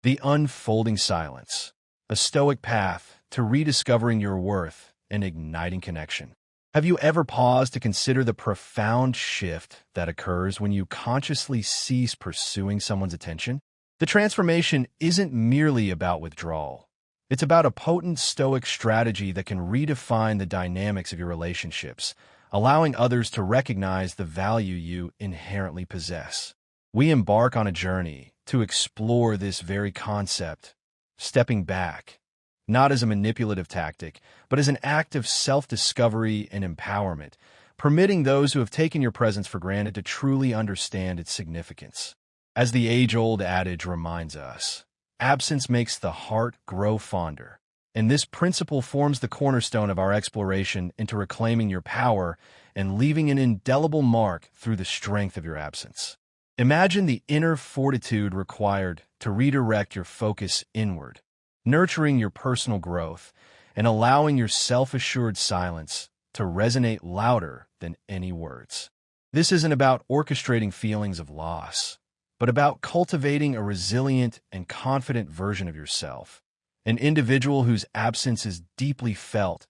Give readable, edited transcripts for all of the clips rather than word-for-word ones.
The unfolding silence, a stoic path to rediscovering your worth and igniting connection. Have you ever paused to consider the profound shift that occurs when you consciously cease pursuing someone's attention? The transformation isn't merely about withdrawal. It's about a potent stoic strategy that can redefine the dynamics of your relationships, allowing others to recognize the value you inherently possess. We embark on a journey to explore this very concept, stepping back, not as a manipulative tactic, but as an act of self-discovery and empowerment, permitting those who have taken your presence for granted to truly understand its significance. As the age-old adage reminds us, absence makes the heart grow fonder, and this principle forms the cornerstone of our exploration into reclaiming your power and leaving an indelible mark through the strength of your absence. Imagine the inner fortitude required to redirect your focus inward, nurturing your personal growth and allowing your self-assured silence to resonate louder than any words. This isn't about orchestrating feelings of loss, but about cultivating a resilient and confident version of yourself, an individual whose absence is deeply felt,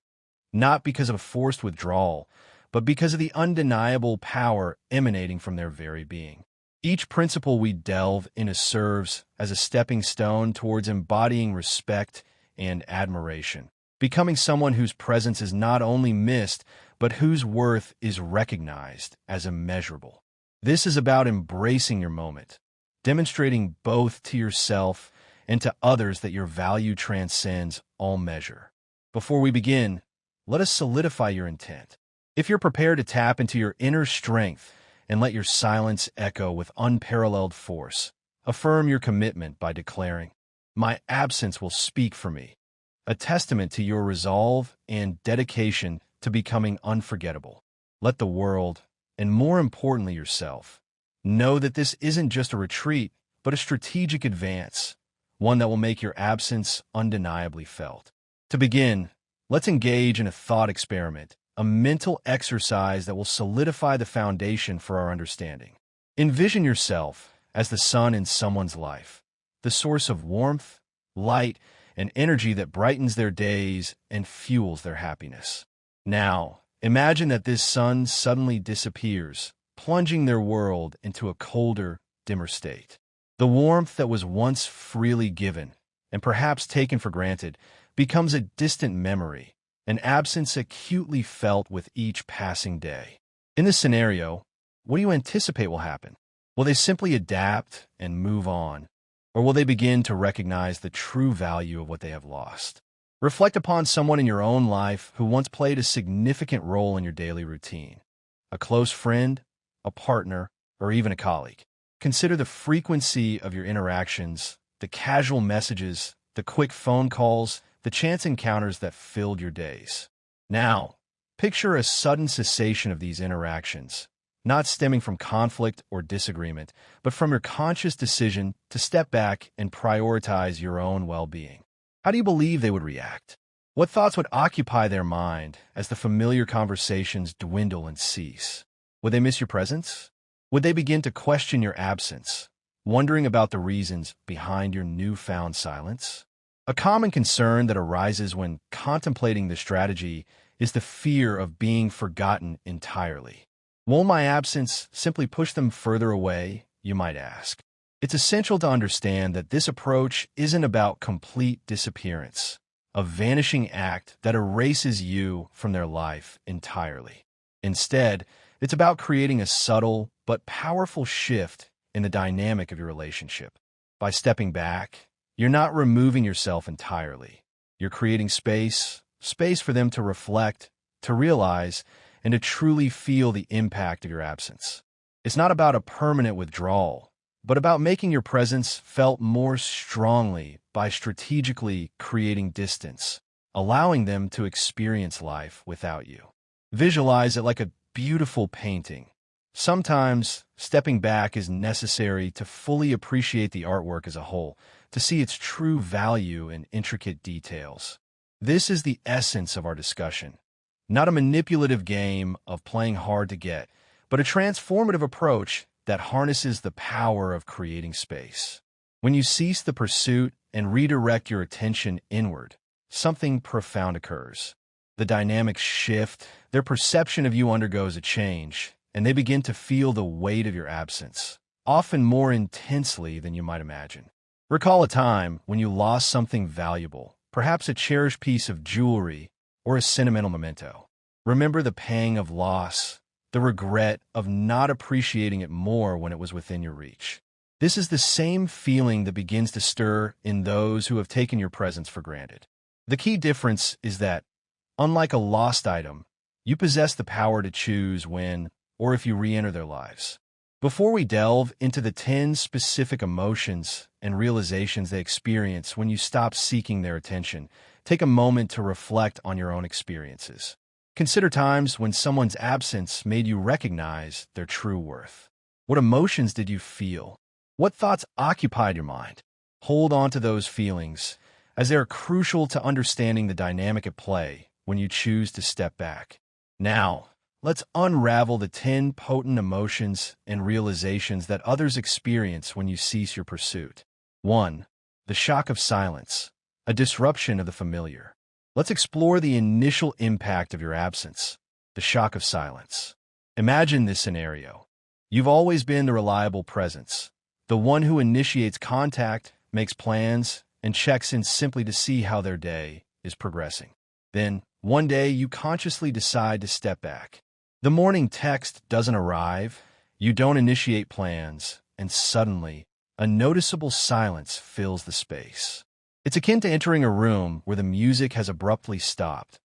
not because of a forced withdrawal, but because of the undeniable power emanating from their very being. Each principle we delve into serves as a stepping stone towards embodying respect and admiration, becoming someone whose presence is not only missed, but whose worth is recognized as immeasurable. This is about embracing your moment, demonstrating both to yourself and to others that your value transcends all measure. Before we begin, let us solidify your intent. If you're prepared to tap into your inner strength and let your silence echo with unparalleled force, affirm your commitment by declaring, "My absence will speak for me," a testament to your resolve and dedication to becoming unforgettable. Let the world, and more importantly yourself, know that this isn't just a retreat, but a strategic advance, one that will make your absence undeniably felt. To begin, let's engage in a thought experiment, a mental exercise that will solidify the foundation for our understanding. Envision yourself as the sun in someone's life, the source of warmth, light, and energy that brightens their days and fuels their happiness. Now, imagine that this sun suddenly disappears, plunging their world into a colder, dimmer state. The warmth that was once freely given, and perhaps taken for granted, becomes a distant memory, an absence acutely felt with each passing day. In this scenario, what do you anticipate will happen? Will they simply adapt and move on, or will they begin to recognize the true value of what they have lost? Reflect upon someone in your own life who once played a significant role in your daily routine. A close friend, a partner, or even a colleague. Consider the frequency of your interactions, the casual messages, the quick phone calls, the chance encounters that filled your days. Now, picture a sudden cessation of these interactions, not stemming from conflict or disagreement, but from your conscious decision to step back and prioritize your own well-being. How do you believe they would react? What thoughts would occupy their mind as the familiar conversations dwindle and cease? Would they miss your presence? Would they begin to question your absence, wondering about the reasons behind your newfound silence? A common concern that arises when contemplating this strategy is the fear of being forgotten entirely. Won't my absence simply push them further away, you might ask? It's essential to understand that this approach isn't about complete disappearance, a vanishing act that erases you from their life entirely. Instead, it's about creating a subtle but powerful shift in the dynamic of your relationship. By stepping back, you're not removing yourself entirely. You're creating space for them to reflect, to realize, and to truly feel the impact of your absence. It's not about a permanent withdrawal, but about making your presence felt more strongly by strategically creating distance, allowing them to experience life without you. Visualize it like a beautiful painting. Sometimes, stepping back is necessary to fully appreciate the artwork as a whole, to see its true value and intricate details. This is the essence of our discussion. Not a manipulative game of playing hard to get, but a transformative approach that harnesses the power of creating space. When you cease the pursuit and redirect your attention inward, something profound occurs. The dynamics shift, their perception of you undergoes a change, and they begin to feel the weight of your absence, often more intensely than you might imagine. Recall a time when you lost something valuable, perhaps a cherished piece of jewelry or a sentimental memento. Remember the pang of loss, the regret of not appreciating it more when it was within your reach. This is the same feeling that begins to stir in those who have taken your presence for granted. The key difference is that, unlike a lost item, you possess the power to choose when or if you re-enter their lives. Before we delve into the 10 specific emotions and realizations they experience when you stop seeking their attention, take a moment to reflect on your own experiences. Consider times when someone's absence made you recognize their true worth. What emotions did you feel? What thoughts occupied your mind? Hold on to those feelings, as they are crucial to understanding the dynamic at play when you choose to step back. Now, let's unravel the 10 potent emotions and realizations that others experience when you cease your pursuit. 1. The shock of silence, a disruption of the familiar. Let's explore the initial impact of your absence, the shock of silence. Imagine this scenario. You've always been the reliable presence, the one who initiates contact, makes plans, and checks in simply to see how their day is progressing. Then, one day, you consciously decide to step back. The morning text doesn't arrive, you don't initiate plans, and suddenly, a noticeable silence fills the space. It's akin to entering a room where the music has abruptly stopped.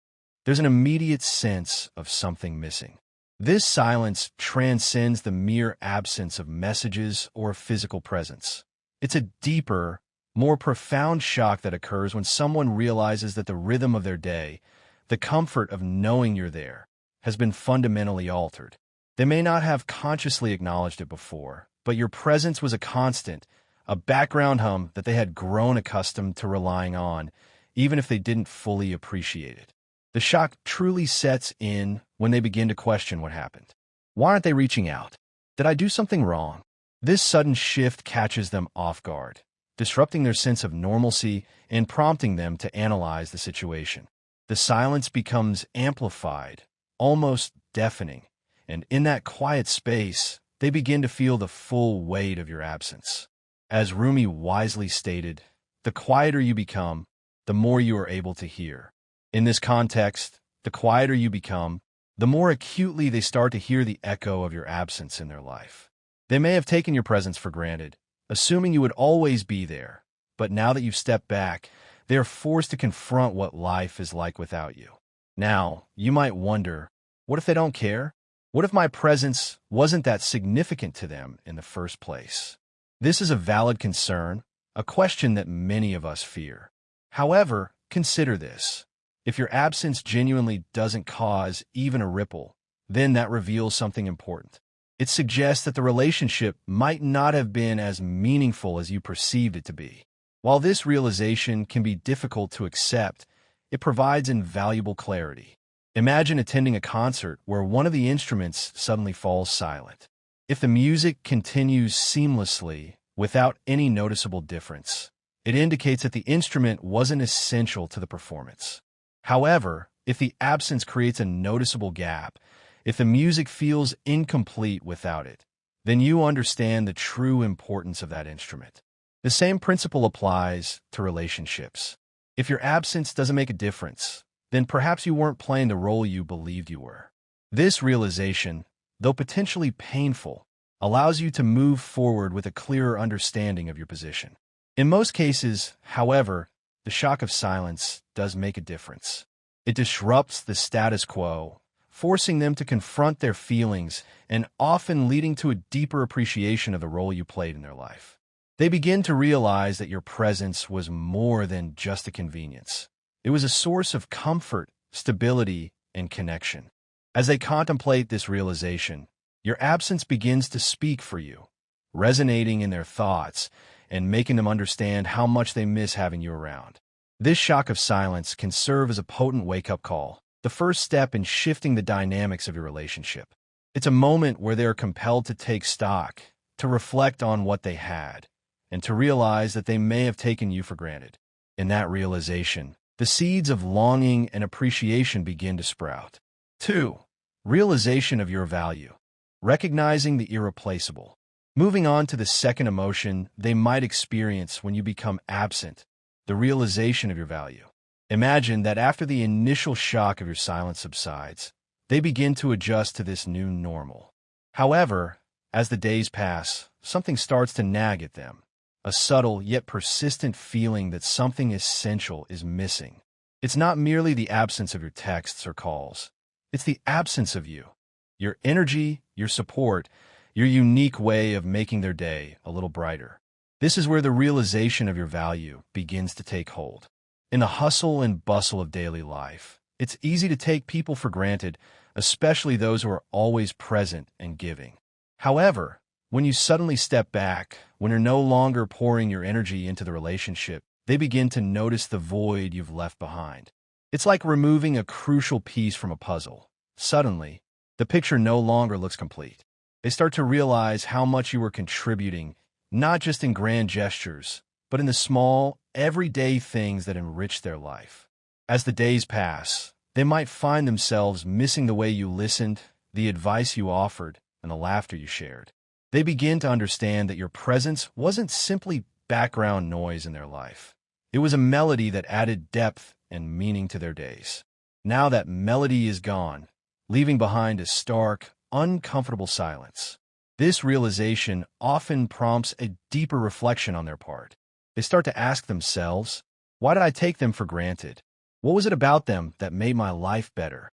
There's an immediate sense of something missing. This silence transcends the mere absence of messages or physical presence. It's a deeper, more profound shock that occurs when someone realizes that the rhythm of their day, the comfort of knowing you're there, has been fundamentally altered. They may not have consciously acknowledged it before, but your presence was a constant, a background hum that they had grown accustomed to relying on, even if they didn't fully appreciate it. The shock truly sets in when they begin to question what happened. Why aren't they reaching out? Did I do something wrong? This sudden shift catches them off guard, disrupting their sense of normalcy and prompting them to analyze the situation. The silence becomes amplified, almost deafening, and in that quiet space, they begin to feel the full weight of your absence. As Rumi wisely stated, the quieter you become, the more you are able to hear. In this context, the quieter you become, the more acutely they start to hear the echo of your absence in their life. They may have taken your presence for granted, assuming you would always be there, but now that you've stepped back, they are forced to confront what life is like without you. Now, you might wonder, what if they don't care? What if my presence wasn't that significant to them in the first place? This is a valid concern, a question that many of us fear. However, consider this. If your absence genuinely doesn't cause even a ripple, then that reveals something important. It suggests that the relationship might not have been as meaningful as you perceived it to be. While this realization can be difficult to accept, it provides invaluable clarity. Imagine attending a concert where one of the instruments suddenly falls silent. If the music continues seamlessly, without any noticeable difference, it indicates that the instrument wasn't essential to the performance. However, if the absence creates a noticeable gap, if the music feels incomplete without it, then you understand the true importance of that instrument. The same principle applies to relationships. If your absence doesn't make a difference, then perhaps you weren't playing the role you believed you were. This realization, though potentially painful, allows you to move forward with a clearer understanding of your position. In most cases, however, the shock of silence does make a difference. It disrupts the status quo, forcing them to confront their feelings and often leading to a deeper appreciation of the role you played in their life. They begin to realize that your presence was more than just a convenience. It was a source of comfort, stability, and connection. As they contemplate this realization, your absence begins to speak for you, resonating in their thoughts and making them understand how much they miss having you around. This shock of silence can serve as a potent wake-up call, the first step in shifting the dynamics of your relationship. It's a moment where they are compelled to take stock, to reflect on what they had, and to realize that they may have taken you for granted. In that realization, the seeds of longing and appreciation begin to sprout. 2. Realization of your value. Recognizing the irreplaceable. Moving on to the second emotion they might experience when you become absent, the realization of your value. Imagine that after the initial shock of your silence subsides, they begin to adjust to this new normal. However, as the days pass, something starts to nag at them, a subtle yet persistent feeling that something essential is missing. It's not merely the absence of your texts or calls. It's the absence of you, your energy, your support, your unique way of making their day a little brighter. This is where the realization of your value begins to take hold. In the hustle and bustle of daily life, it's easy to take people for granted, especially those who are always present and giving. However, when you suddenly step back, when you're no longer pouring your energy into the relationship, they begin to notice the void you've left behind. It's like removing a crucial piece from a puzzle. Suddenly, the picture no longer looks complete. They start to realize how much you are contributing, not just in grand gestures, but in the small, everyday things that enrich their life. As the days pass, they might find themselves missing the way you listened, the advice you offered, and the laughter you shared. They begin to understand that your presence wasn't simply background noise in their life. It was a melody that added depth and meaning to their days. Now that melody is gone, leaving behind a stark, uncomfortable silence. This realization often prompts a deeper reflection on their part. They start to ask themselves, why did I take them for granted? What was it about them that made my life better?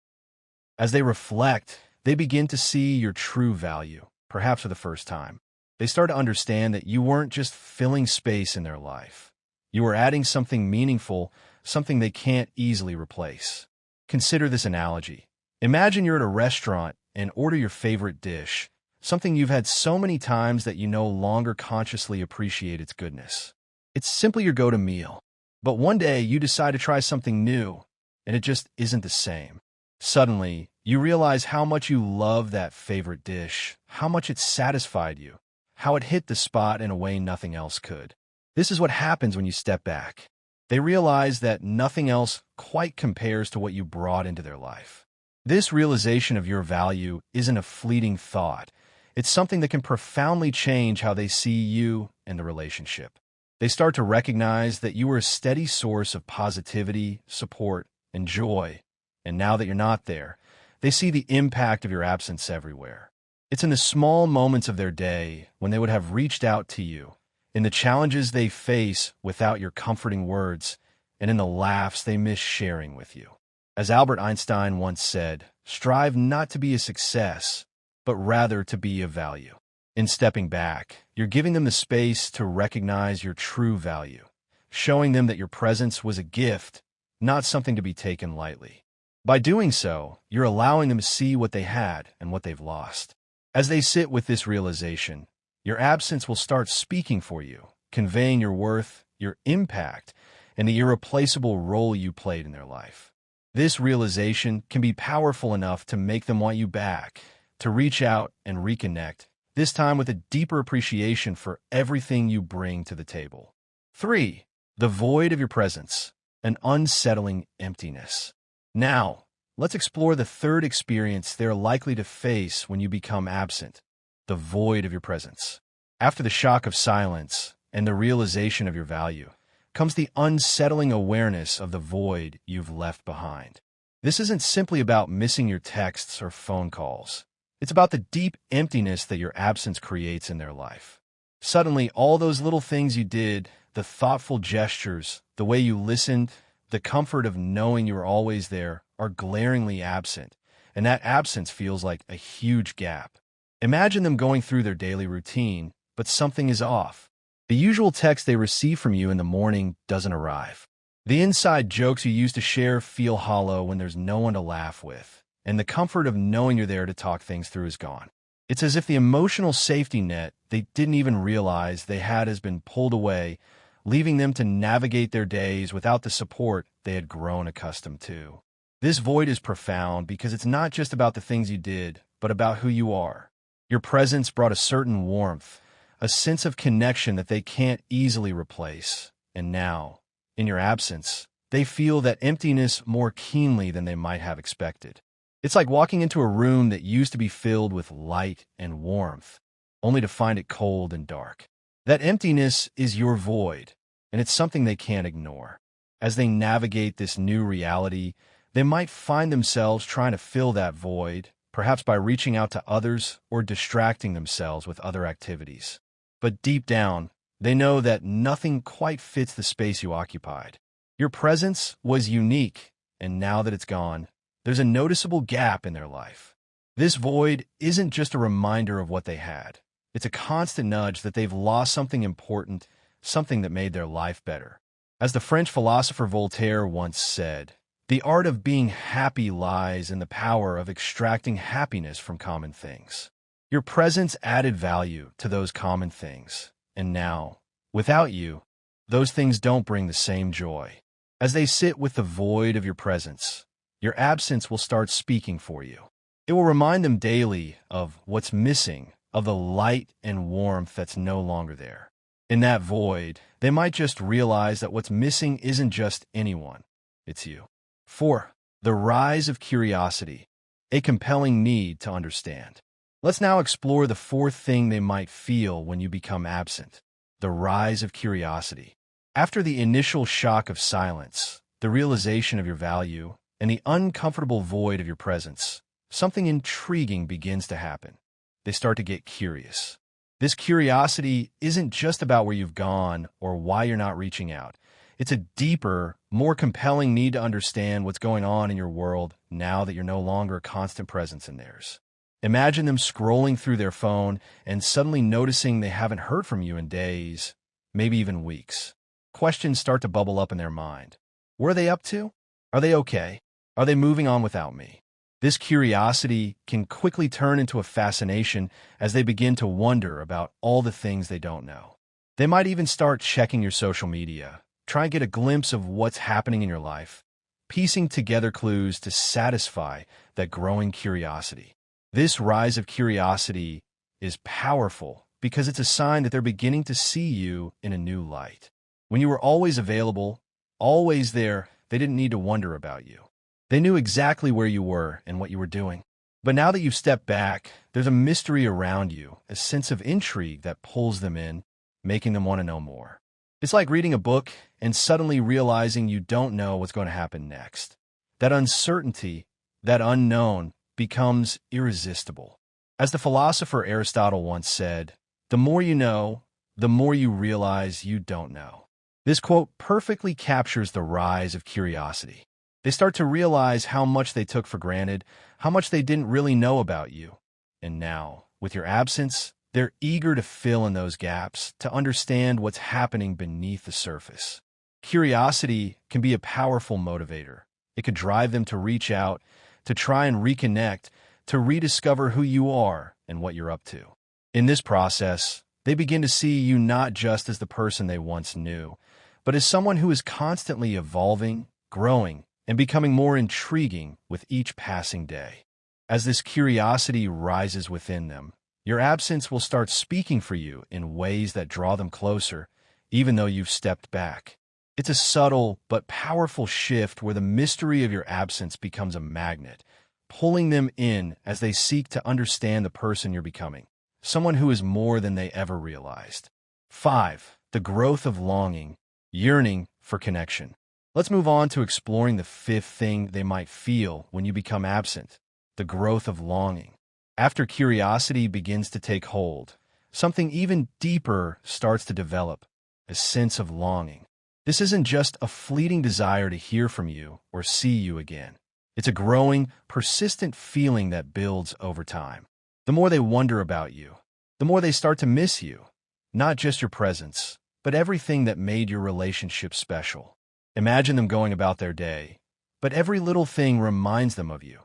As they reflect, they begin to see your true value, perhaps for the first time. They start to understand that you weren't just filling space in their life. You were adding something meaningful, something they can't easily replace. Consider this analogy. Imagine you're at a restaurant and order your favorite dish, something you've had so many times that you no longer consciously appreciate its goodness. It's simply your go-to meal. But one day you decide to try something new, and it just isn't the same. Suddenly, you realize how much you love that favorite dish, how much it satisfied you, how it hit the spot in a way nothing else could. This is what happens when you step back. They realize that nothing else quite compares to what you brought into their life. This realization of your value isn't a fleeting thought. It's something that can profoundly change how they see you and the relationship. They start to recognize that you are a steady source of positivity, support, and joy. And now that you're not there, they see the impact of your absence everywhere. It's in the small moments of their day when they would have reached out to you, in the challenges they face without your comforting words, and in the laughs they miss sharing with you. As Albert Einstein once said, strive not to be a success, but rather to be of value. In stepping back, you're giving them the space to recognize your true value, showing them that your presence was a gift, not something to be taken lightly. By doing so, you're allowing them to see what they had and what they've lost. As they sit with this realization, your absence will start speaking for you, conveying your worth, your impact, and the irreplaceable role you played in their life. This realization can be powerful enough to make them want you back, to reach out and reconnect, this time with a deeper appreciation for everything you bring to the table. 3. The void of your presence, an unsettling emptiness. Now, let's explore the third experience they're likely to face when you become absent, the void of your presence. After the shock of silence and the realization of your value, comes the unsettling awareness of the void you've left behind. This isn't simply about missing your texts or phone calls. It's about the deep emptiness that your absence creates in their life. Suddenly, all those little things you did, the thoughtful gestures, the way you listened, the comfort of knowing you were always there, are glaringly absent, and that absence feels like a huge gap. Imagine them going through their daily routine, but something is off. The usual text they receive from you in the morning doesn't arrive. The inside jokes you used to share feel hollow when there's no one to laugh with, and the comfort of knowing you're there to talk things through is gone. It's as if the emotional safety net they didn't even realize they had has been pulled away, leaving them to navigate their days without the support they had grown accustomed to. This void is profound because it's not just about the things you did, but about who you are. Your presence brought a certain warmth, a sense of connection that they can't easily replace. And now, in your absence, they feel that emptiness more keenly than they might have expected. It's like walking into a room that used to be filled with light and warmth, only to find it cold and dark. That emptiness is your void, and it's something they can't ignore. As they navigate this new reality, they might find themselves trying to fill that void, perhaps by reaching out to others or distracting themselves with other activities. But deep down, they know that nothing quite fits the space you occupied. Your presence was unique, and now that it's gone, there's a noticeable gap in their life. This void isn't just a reminder of what they had. It's a constant nudge that they've lost something important, something that made their life better. As the French philosopher Voltaire once said, "The art of being happy lies in the power of extracting happiness from common things." Your presence added value to those common things, and now, without you, those things don't bring the same joy. As they sit with the void of your presence, your absence will start speaking for you. It will remind them daily of what's missing, of the light and warmth that's no longer there. In that void, they might just realize that what's missing isn't just anyone, it's you. 4. The rise of curiosity, a compelling need to understand. Let's now explore the fourth thing they might feel when you become absent, the rise of curiosity. After the initial shock of silence, the realization of your value, and the uncomfortable void of your presence, something intriguing begins to happen. They start to get curious. This curiosity isn't just about where you've gone or why you're not reaching out. It's a deeper, more compelling need to understand what's going on in your world now that you're no longer a constant presence in theirs. Imagine them scrolling through their phone and suddenly noticing they haven't heard from you in days, maybe even weeks. Questions start to bubble up in their mind. What are they up to? Are they okay? Are they moving on without me? This curiosity can quickly turn into a fascination as they begin to wonder about all the things they don't know. They might even start checking your social media, try and get a glimpse of what's happening in your life, piecing together clues to satisfy that growing curiosity. This rise of curiosity is powerful because it's a sign that they're beginning to see you in a new light. When you were always available, always there, they didn't need to wonder about you. They knew exactly where you were and what you were doing. But now that you've stepped back, there's a mystery around you, a sense of intrigue that pulls them in, making them want to know more. It's like reading a book and suddenly realizing you don't know what's going to happen next. That uncertainty, that unknown, becomes irresistible. As the philosopher Aristotle once said, "The more you know, the more you realize you don't know." This quote perfectly captures the rise of curiosity. They start to realize how much they took for granted, how much they didn't really know about you. And now, with your absence, they're eager to fill in those gaps, to understand what's happening beneath the surface. Curiosity can be a powerful motivator. It could drive them to reach out, to try and reconnect, to rediscover who you are and what you're up to. In this process, they begin to see you not just as the person they once knew, but as someone who is constantly evolving, growing, and becoming more intriguing with each passing day. As this curiosity rises within them, your absence will start speaking for you in ways that draw them closer, even though you've stepped back. It's a subtle but powerful shift where the mystery of your absence becomes a magnet, pulling them in as they seek to understand the person you're becoming, someone who is more than they ever realized. 5. The growth of longing, yearning for connection. Let's move on to exploring the fifth thing they might feel when you become absent, the growth of longing. After curiosity begins to take hold, something even deeper starts to develop, a sense of longing. This isn't just a fleeting desire to hear from you or see you again. It's a growing, persistent feeling that builds over time. The more they wonder about you, the more they start to miss you, not just your presence, but everything that made your relationship special. Imagine them going about their day, but every little thing reminds them of you.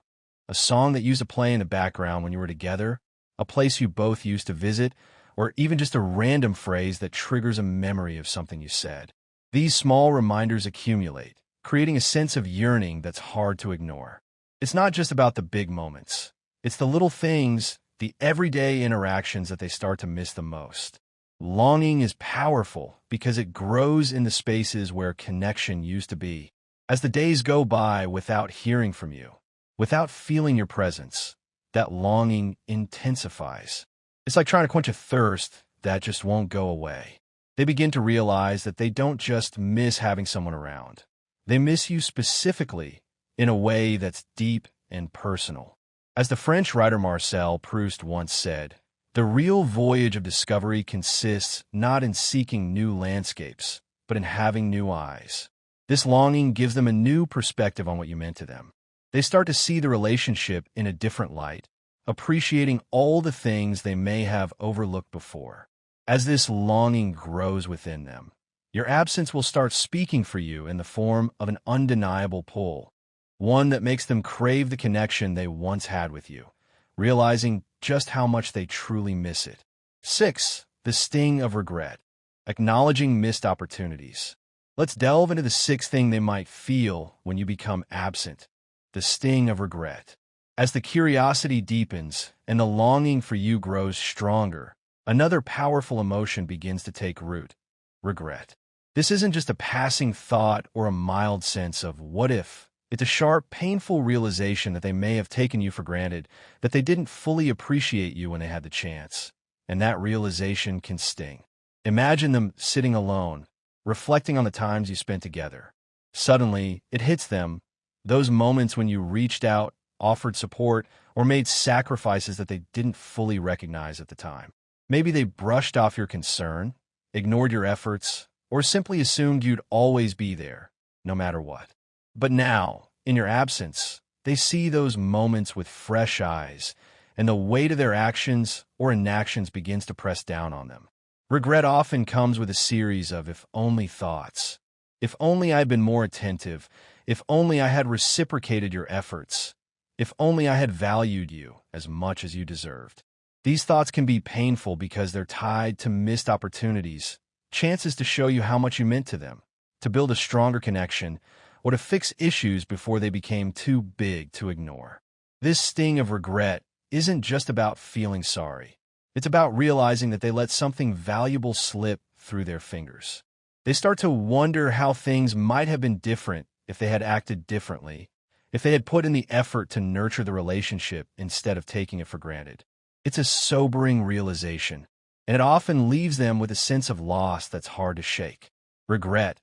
A song that used to play in the background when you were together, a place you both used to visit, or even just a random phrase that triggers a memory of something you said. These small reminders accumulate, creating a sense of yearning that's hard to ignore. It's not just about the big moments. It's the little things, the everyday interactions that they start to miss the most. Longing is powerful because it grows in the spaces where connection used to be. As the days go by without hearing from you, without feeling your presence, that longing intensifies. It's like trying to quench a thirst that just won't go away. They begin to realize that they don't just miss having someone around. They miss you specifically in a way that's deep and personal. As the French writer Marcel Proust once said, "The real voyage of discovery consists not in seeking new landscapes, but in having new eyes." This longing gives them a new perspective on what you meant to them. They start to see the relationship in a different light, appreciating all the things they may have overlooked before. As this longing grows within them, your absence will start speaking for you in the form of an undeniable pull, one that makes them crave the connection they once had with you, realizing just how much they truly miss it. 6. The sting of regret. Acknowledging missed opportunities. Let's delve into the sixth thing they might feel when you become absent: the sting of regret. As the curiosity deepens and the longing for you grows stronger, another powerful emotion begins to take root: regret. This isn't just a passing thought or a mild sense of what if. It's a sharp, painful realization that they may have taken you for granted, that they didn't fully appreciate you when they had the chance. And that realization can sting. Imagine them sitting alone, reflecting on the times you spent together. Suddenly, it hits them, those moments when you reached out, offered support, or made sacrifices that they didn't fully recognize at the time. Maybe they brushed off your concern, ignored your efforts, or simply assumed you'd always be there, no matter what. But now, in your absence, they see those moments with fresh eyes, and the weight of their actions or inactions begins to press down on them. Regret often comes with a series of if only thoughts. If only I'd been more attentive. If only I had reciprocated your efforts. If only I had valued you as much as you deserved. These thoughts can be painful because they're tied to missed opportunities, chances to show you how much you meant to them, to build a stronger connection, or to fix issues before they became too big to ignore. This sting of regret isn't just about feeling sorry. It's about realizing that they let something valuable slip through their fingers. They start to wonder how things might have been different if they had acted differently, if they had put in the effort to nurture the relationship instead of taking it for granted. It's a sobering realization, and it often leaves them with a sense of loss that's hard to shake. Regret,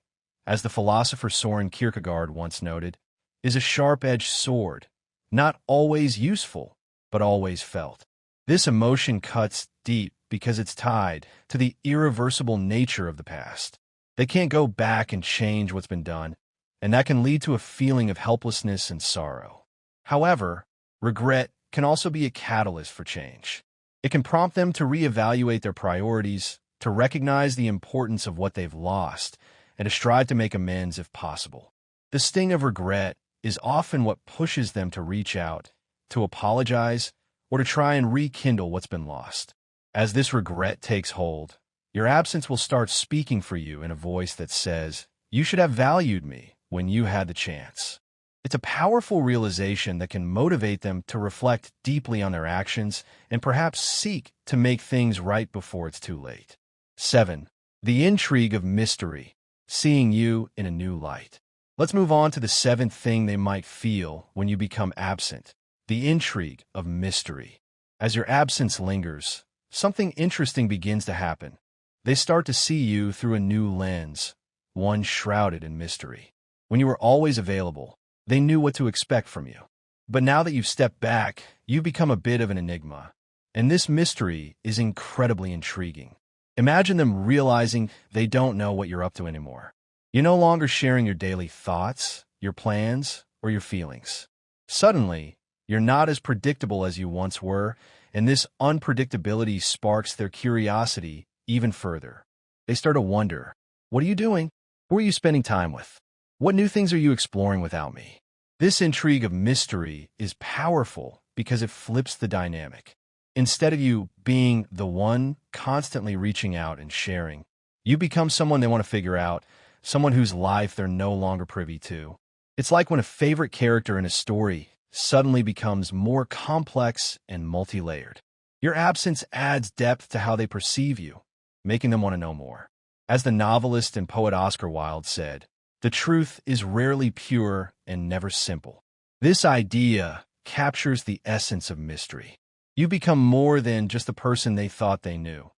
as the philosopher Soren Kierkegaard once noted, is a sharp-edged sword, not always useful, but always felt. This emotion cuts deep because it's tied to the irreversible nature of the past. They can't go back and change what's been done, and that can lead to a feeling of helplessness and sorrow. However, regret can also be a catalyst for change. It can prompt them to reevaluate their priorities, to recognize the importance of what they've lost, and to strive to make amends if possible. The sting of regret is often what pushes them to reach out, to apologize, or to try and rekindle what's been lost. As this regret takes hold, your absence will start speaking for you in a voice that says, "You should have valued me when you had the chance." It's a powerful realization that can motivate them to reflect deeply on their actions and perhaps seek to make things right before it's too late. 7. The intrigue of mystery. Seeing you in a new light. Let's move on to the seventh thing they might feel when you become absent: the intrigue of mystery. As your absence lingers, something interesting begins to happen. They start to see you through a new lens, one shrouded in mystery. When you were always available, they knew what to expect from you. But now that you've stepped back, you've become a bit of an enigma. And this mystery is incredibly intriguing. Imagine them realizing they don't know what you're up to anymore. You're no longer sharing your daily thoughts, your plans, or your feelings. Suddenly, you're not as predictable as you once were, and this unpredictability sparks their curiosity even further. They start to wonder, what are you doing? Who are you spending time with? What new things are you exploring without me? This intrigue of mystery is powerful because it flips the dynamic. Instead of you being the one constantly reaching out and sharing, you become someone they want to figure out, someone whose life they're no longer privy to. It's like when a favorite character in a story suddenly becomes more complex and multi-layered. Your absence adds depth to how they perceive you. making them want to know more. As the novelist and poet Oscar Wilde said, "The truth is rarely pure and never simple." This idea captures the essence of mystery. You become more than just the person they thought they knew.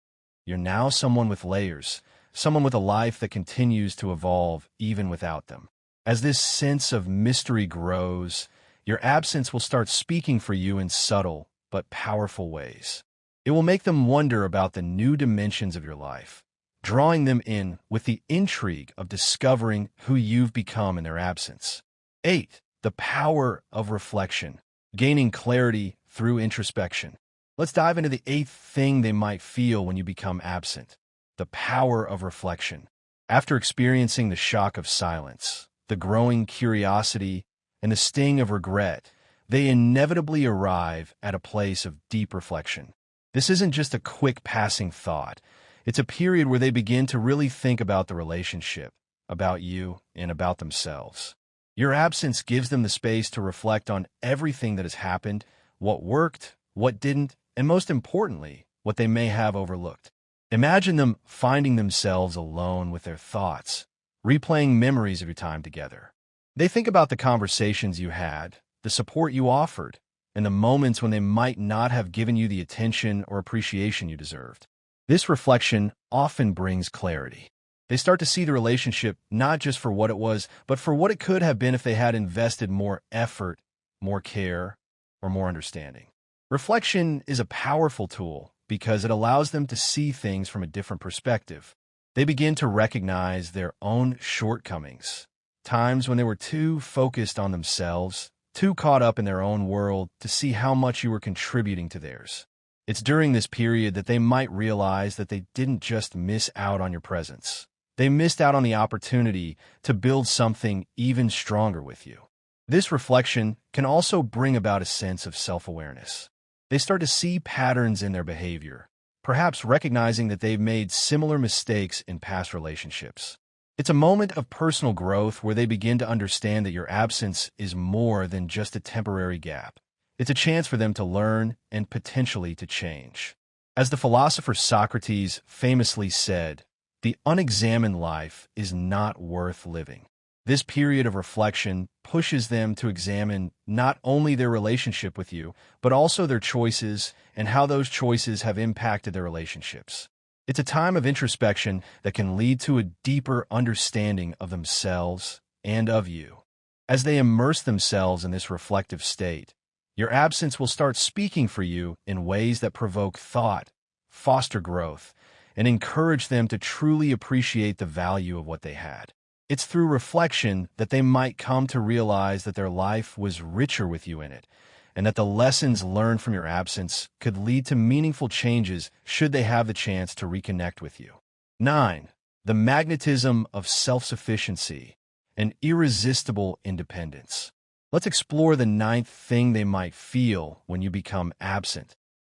You're now someone with layers, someone with a life that continues to evolve even without them. As this sense of mystery grows, your absence will start speaking for you in subtle but powerful ways. It will make them wonder about the new dimensions of your life, drawing them in with the intrigue of discovering who you've become in their absence. 8. The power of reflection, gaining clarity through introspection. Let's dive into the 8th thing they might feel when you become absent: the power of reflection. After experiencing the shock of silence, the growing curiosity, and the sting of regret, they inevitably arrive at a place of deep reflection. This isn't just a quick passing thought. It's a period where they begin to really think about the relationship, about you, and about themselves. Your absence gives them the space to reflect on everything that has happened, what worked, what didn't, and most importantly, what they may have overlooked. Imagine them finding themselves alone with their thoughts, replaying memories of your time together. They think about the conversations you had, the support you offered, and the moments when they might not have given you the attention or appreciation you deserved. This reflection often brings clarity. They start to see the relationship not just for what it was, but for what it could have been if they had invested more effort, more care, or more understanding. Reflection is a powerful tool because it allows them to see things from a different perspective. They begin to recognize their own shortcomings, times when they were too focused on themselves, too caught up in their own world to see how much you were contributing to theirs. It's during this period that they might realize that they didn't just miss out on your presence. They missed out on the opportunity to build something even stronger with you. This reflection can also bring about a sense of self-awareness. They start to see patterns in their behavior, perhaps recognizing that they've made similar mistakes in past relationships. It's a moment of personal growth where they begin to understand that your absence is more than just a temporary gap. It's a chance for them to learn and potentially to change. As the philosopher Socrates famously said, "The unexamined life is not worth living." This period of reflection pushes them to examine not only their relationship with you, but also their choices and how those choices have impacted their relationships. It's a time of introspection that can lead to a deeper understanding of themselves and of you. As they immerse themselves in this reflective state, your absence will start speaking for you in ways that provoke thought, foster growth, and encourage them to truly appreciate the value of what they had. It's through reflection that they might come to realize that their life was richer with you in it, and that the lessons learned from your absence could lead to meaningful changes should they have the chance to reconnect with you. 9. The magnetism of self-sufficiency and irresistible independence. Let's explore the 9th thing they might feel when you become absent: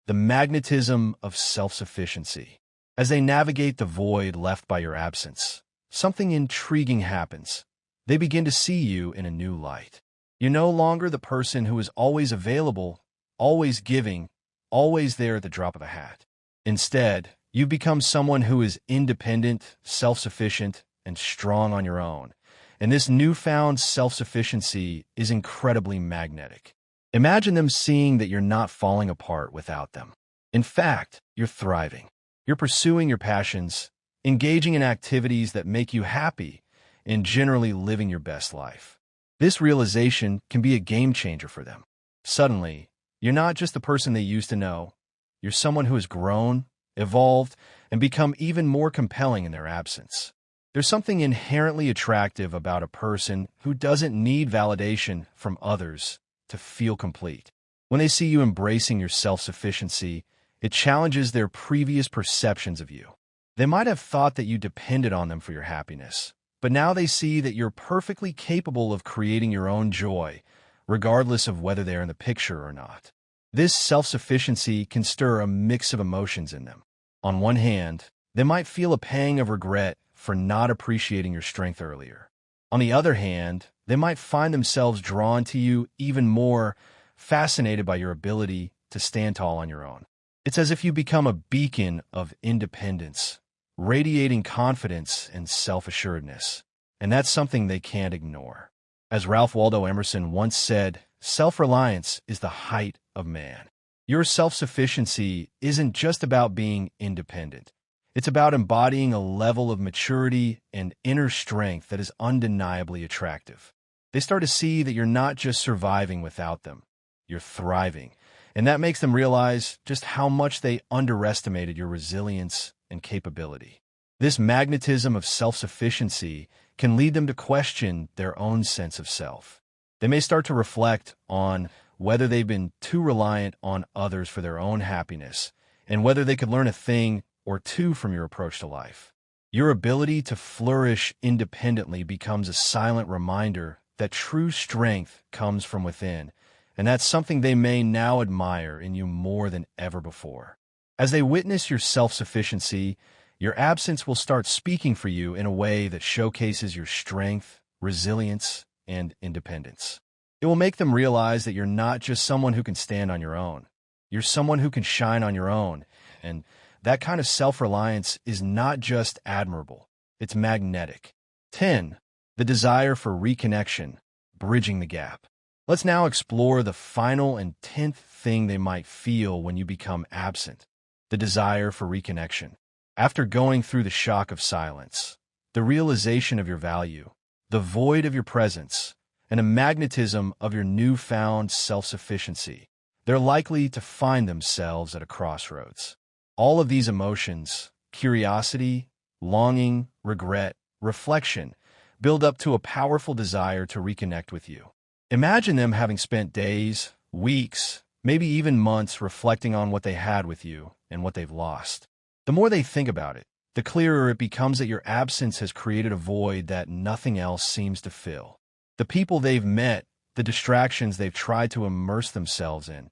the magnetism of self-sufficiency. As they navigate the void left by your absence, something intriguing happens. They begin to see you in a new light. You're no longer the person who is always available, always giving, always there at the drop of a hat. Instead, you've become someone who is independent, self-sufficient, and strong on your own. And this newfound self-sufficiency is incredibly magnetic. Imagine them seeing that you're not falling apart without them. In fact, you're thriving. You're pursuing your passions, engaging in activities that make you happy, and generally living your best life. This realization can be a game changer for them. Suddenly, you're not just the person they used to know. You're someone who has grown, evolved, and become even more compelling in their absence. There's something inherently attractive about a person who doesn't need validation from others to feel complete. When they see you embracing your self-sufficiency, it challenges their previous perceptions of you. They might have thought that you depended on them for your happiness, but now they see that you're perfectly capable of creating your own joy, regardless of whether they're in the picture or not. This self-sufficiency can stir a mix of emotions in them. On one hand, they might feel a pang of regret for not appreciating your strength earlier. On the other hand, they might find themselves drawn to you even more, fascinated by your ability to stand tall on your own. It's as if you become a beacon of independence, radiating confidence and self-assuredness. And that's something they can't ignore. As Ralph Waldo Emerson once said, self-reliance is the height of man. Your self-sufficiency isn't just about being independent. It's about embodying a level of maturity and inner strength that is undeniably attractive. They start to see that you're not just surviving without them, you're thriving. And that makes them realize just how much they underestimated your resilience and capability. This magnetism of self-sufficiency can lead them to question their own sense of self. They may start to reflect on whether they've been too reliant on others for their own happiness, and whether they could learn a thing or two from your approach to life. Your ability to flourish independently becomes a silent reminder that true strength comes from within, and that's something they may now admire in you more than ever before. As they witness your self-sufficiency, your absence will start speaking for you in a way that showcases your strength, resilience, and independence. It will make them realize that you're not just someone who can stand on your own. You're someone who can shine on your own, and that kind of self-reliance is not just admirable, it's magnetic. 10. The desire for reconnection, bridging the gap. Let's now explore the final and 10th thing they might feel when you become absent, the desire for reconnection. After going through the shock of silence, the realization of your value, the void of your presence, and a magnetism of your newfound self-sufficiency, they're likely to find themselves at a crossroads. All of these emotions, curiosity, longing, regret, reflection, build up to a powerful desire to reconnect with you. Imagine them having spent days, weeks, maybe even months reflecting on what they had with you and what they've lost. The more they think about it, the clearer it becomes that your absence has created a void that nothing else seems to fill. The people they've met, the distractions they've tried to immerse themselves in,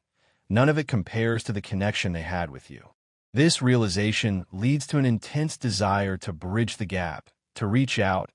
none of it compares to the connection they had with you. This realization leads to an intense desire to bridge the gap, to reach out,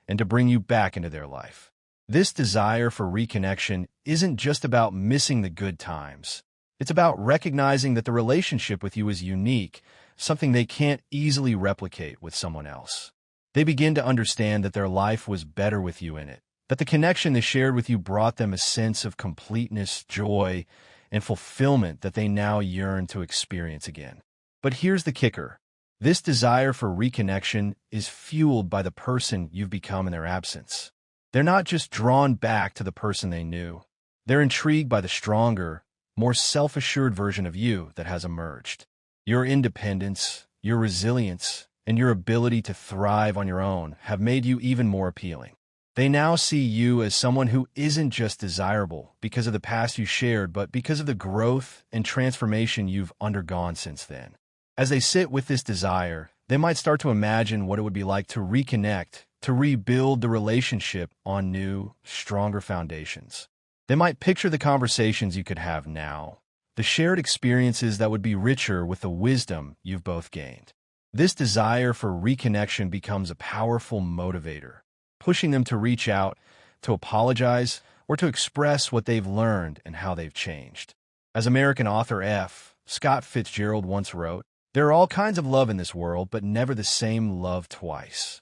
and to bring you back into their life. This desire for reconnection isn't just about missing the good times. It's about recognizing that the relationship with you is unique, something they can't easily replicate with someone else. They begin to understand that their life was better with you in it, that the connection they shared with you brought them a sense of completeness, joy, and fulfillment that they now yearn to experience again. But here's the kicker. This desire for reconnection is fueled by the person you've become in their absence. They're not just drawn back to the person they knew. They're intrigued by the stronger, more self-assured version of you that has emerged. Your independence, your resilience, and your ability to thrive on your own have made you even more appealing. They now see you as someone who isn't just desirable because of the past you shared, but because of the growth and transformation you've undergone since then. As they sit with this desire, they might start to imagine what it would be like to reconnect, to rebuild the relationship on new, stronger foundations. They might picture the conversations you could have now, the shared experiences that would be richer with the wisdom you've both gained. This desire for reconnection becomes a powerful motivator, pushing them to reach out, to apologize, or to express what they've learned and how they've changed. As American author F. Scott Fitzgerald once wrote, "There are all kinds of love in this world, but never the same love twice."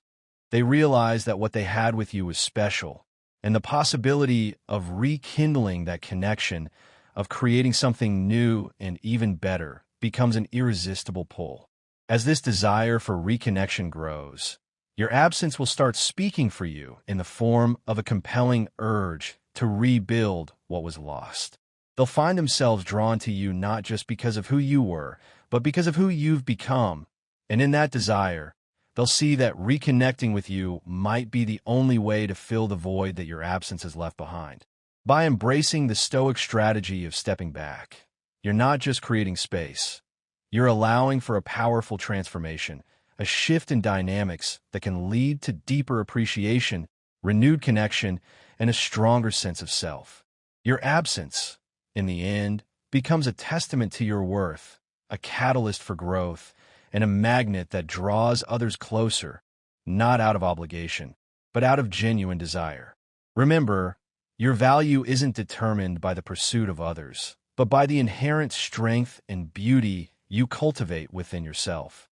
They realized that what they had with you was special, and the possibility of rekindling that connection, of creating something new and even better, becomes an irresistible pull. As this desire for reconnection grows, your absence will start speaking for you in the form of a compelling urge to rebuild what was lost. They'll find themselves drawn to you not just because of who you were, but because of who you've become. And in that desire, they'll see that reconnecting with you might be the only way to fill the void that your absence has left behind. By embracing the Stoic strategy of stepping back, you're not just creating space. You're allowing for a powerful transformation, a shift in dynamics that can lead to deeper appreciation, renewed connection, and a stronger sense of self. Your absence, in the end, becomes a testament to your worth, a catalyst for growth, and a magnet that draws others closer, not out of obligation, but out of genuine desire. Remember, your value isn't determined by the pursuit of others, but by the inherent strength and beauty you cultivate within yourself.